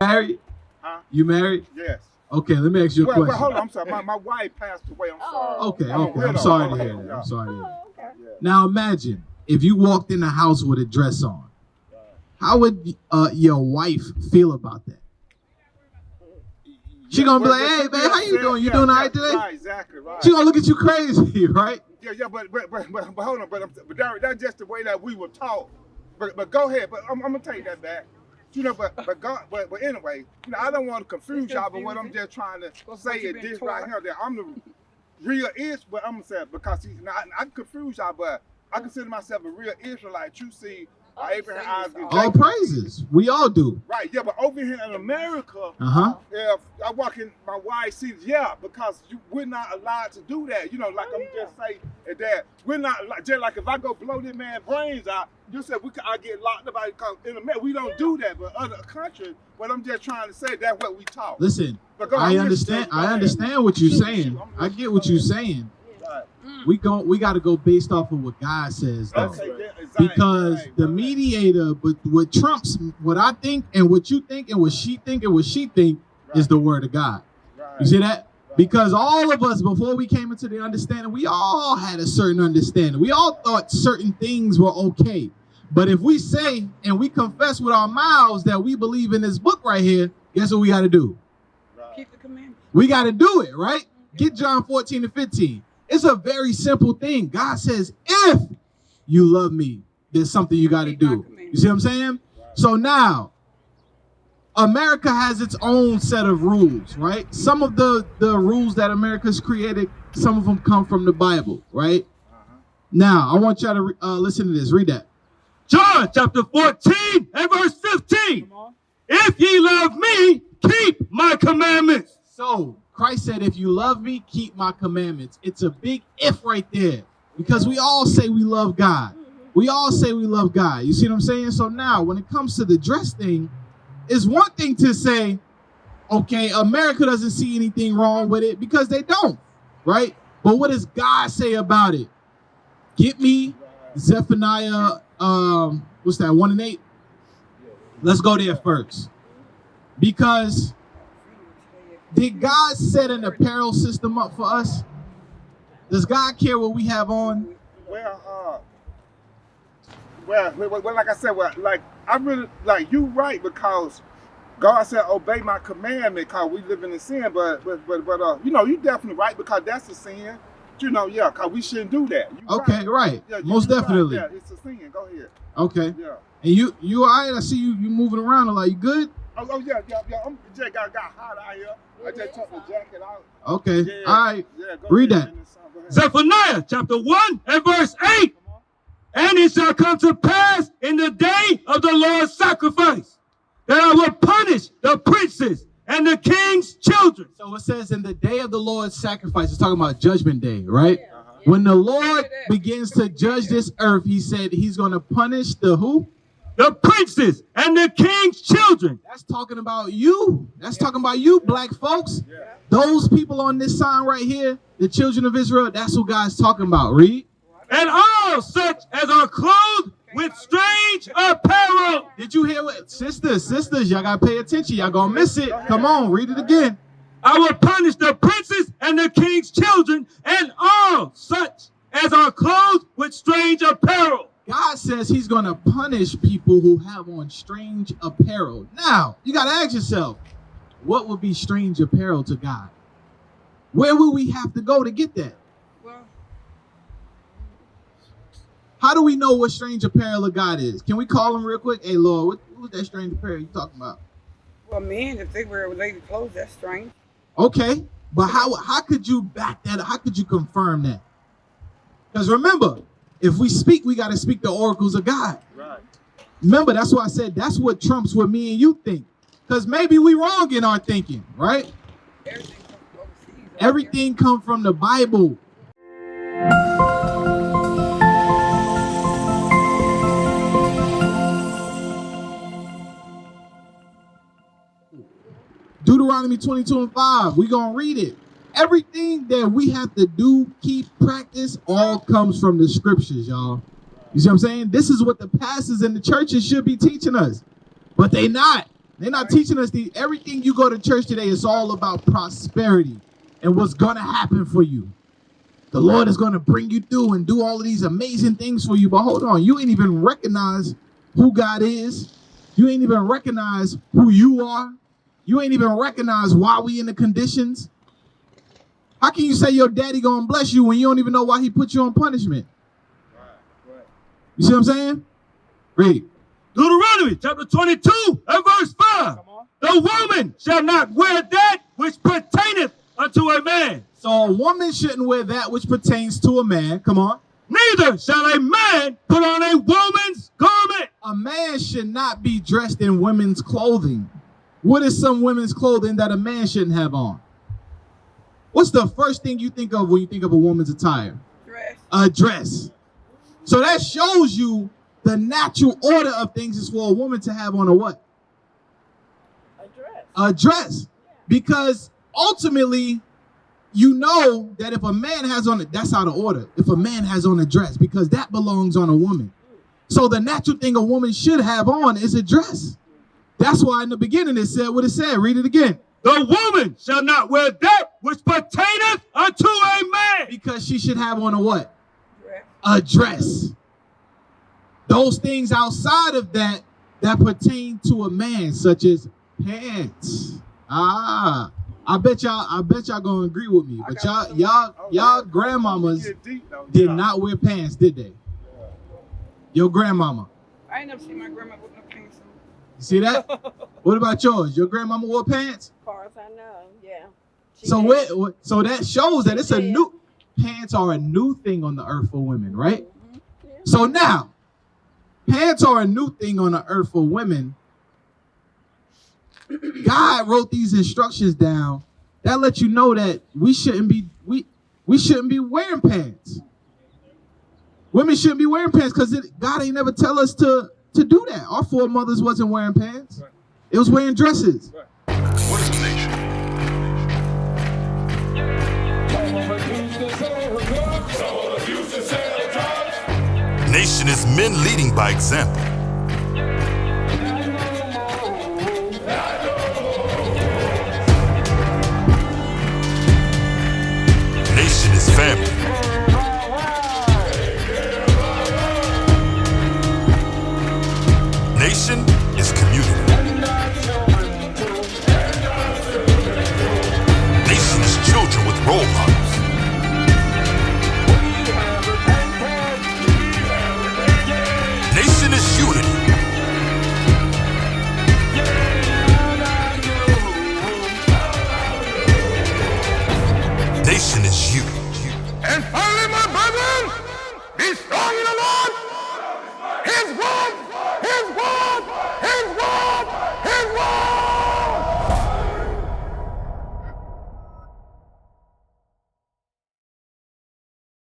Married? Huh? You married? Yes. Okay, let me ask you a question. Well, hold on. I'm sorry. My wife passed away. I'm sorry. Okay, I'm a okay. I'm widow. sorry to hear that. I'm sorry to hear that. Okay. Yeah. Now imagine if you walked in the house with a dress on. How would your wife feel about that? She gonna be like, "Hey, man, how you doing? You doing all right today?" Right, exactly, right. She gonna look at you crazy, right? Yeah, but hold on, but that's just the way that we were taught. But go ahead. But I'm gonna take that back. You know, but anyway, you know, I don't want to confuse y'all. But what I'm just trying to say is this right here, that I'm the real Israelite. But I'm gonna say it because I confuse y'all, but I consider myself a real Israelite. You see, Abraham, Isaac, and All Jacob. praises. We all do. Right, yeah, but over here in America, Uh-huh. if I walk in, my wife sees, because we're not allowed to do that. You know, like I'm just saying that we're not, just like if I go blow this man's brains out, you said I get locked up because in America, we don't do that. But other countries, what I'm just trying to say, that's what we taught. Listen, But go I ahead, understand. go I ahead. understand what you're Shoot, saying. shoot, I get what you're saying. Right. We got to go based off of what God says, though. Okay, yeah, exactly. Because Right, the right. mediator, but what trumps what I think and what you think and what she think and what she think is the word of God. Right. You see that? Because all of us, before we came into the understanding, we all had a certain understanding. We all thought certain things were okay. But if we say and we confess with our mouths that we believe in this book right here, guess what we got to do? Right. Keep the commandments. We got to do it, right? Get John 14 and 15. It's a very simple thing. God says, if you love me, there's something you got to do. You see what I'm saying? So now, America has its own set of rules, right? Some of the rules that America's created, some of them come from the Bible, right? Now, I want y'all to listen to this. Read that. John chapter 14 and verse 15. If ye love me, keep my commandments. So, Christ said, if you love me, keep my commandments. It's a big if right there. Because we all say we love God. We all say we love God. You see what I'm saying? So now, when it comes to the dress thing, it's one thing to say, okay, America doesn't see anything wrong with it because they don't, right? But what does God say about it? Get me Zephaniah, what's that, 1 and 8? Let's go there first. Because did God set an apparel system up for us? Does God care what we have on? Well, like I said, like I really like you right because God said obey my commandment because we live in the sin. But you know, you definitely right because that's a sin. You know, yeah, because we shouldn't do that. You Okay, right. Yeah, Most you definitely. Right. Yeah, it's a sin. Go ahead. Okay. Yeah. And you all right? I see you moving around a lot. You good? Oh yeah. I'm just got hot out here. I just took the jacket out. Okay. Yeah, All right. Yeah, go Read ahead, that. man. Go ahead. Zephaniah chapter 1 and verse 8. And it shall come to pass in the day of the Lord's sacrifice that I will punish the princes and the king's children. So it says in the day of the Lord's sacrifice, it's talking about judgment day, right? When the Lord begins to judge this earth, he said he's going to punish the who? The princes and the king's children. That's talking about you. That's talking about you, black folks. Yeah. Those people on this sign right here, the children of Israel, that's what God's talking about. Read. And all such as are clothed with strange apparel. Did you hear what? Sisters, y'all got to pay attention. Y'all going to miss it. Come on, read it again. I will punish the princes and the king's children and all such as are clothed with strange apparel. God says he's going to punish people who have on strange apparel. Now, you got to ask yourself, what would be strange apparel to God? Where would we have to go to get that? Well, How do we know what strange apparel of God is? Can we call him real quick? Hey, Lord, what's that strange apparel you talking about? well, men, if they wear lady clothes, that's strange. Okay, but how could you back that up? How could you confirm that? Because remember, if we speak, we got to speak the oracles of God. Right. Remember, that's why I said that's what trumps what me and you think. Because maybe we wrong in our thinking, right? Everything comes from overseas. Everything come from the Bible. Deuteronomy 22 and 5. We're going to read it. Everything that we have to do, keep, practice, all comes from the scriptures, y'all. You see what I'm saying? This is what the pastors and the churches should be teaching us. But they not. They're not teaching us everything you go to church today is all about prosperity and what's going to happen for you. The Lord is going to bring you through and do all of these amazing things for you. But hold on, you ain't even recognize who God is. You ain't even recognize who you are. You ain't even recognize why we in the conditions. How can you say your daddy gonna bless you when you don't even know why he put you on punishment? Right. You see what I'm saying? Read. Deuteronomy chapter 22 and verse 5. The woman shall not wear that which pertaineth unto a man. So a woman shouldn't wear that which pertains to a man. Come on. Neither shall a man put on a woman's garment. A man should not be dressed in women's clothing. What is some women's clothing that a man shouldn't have on? What's the first thing you think of when you think of a woman's attire? Dress. A dress. So that shows you the natural order of things is for a woman to have on a what? A dress. A dress. Because ultimately, you know that if a man has on it, that's out of order. If a man has on a dress, because that belongs on a woman. So the natural thing a woman should have on is a dress. That's why in the beginning it said what it said. Read it again. The woman shall not wear that which pertaineth unto a man. Because she should have on a what? Dress. A dress. Those things outside of that pertain to a man, such as pants. I bet y'all gonna agree with me. But y'all grandmamas did not wear pants, did they? Your grandmama. I ain't never seen my grandma with no pants on. You see that? What about yours? Your grandmama wore pants? As far as I know, yeah. So that shows that it's a new, pants are a new thing on the earth for women, right? Yeah. So now, pants are a new thing on the earth for women. God wrote these instructions down that let you know that we shouldn't be wearing pants. Women shouldn't be wearing pants because God ain't never tell us to do that. Our foremothers wasn't wearing pants. Right. It was wearing dresses. Right. What is a nation? Nation is men leading by example. Nation is family. Nation is community. Nation is children with role models. Nation is unity. Nation is you. And finally, my brethren, be strong in the Lord. His word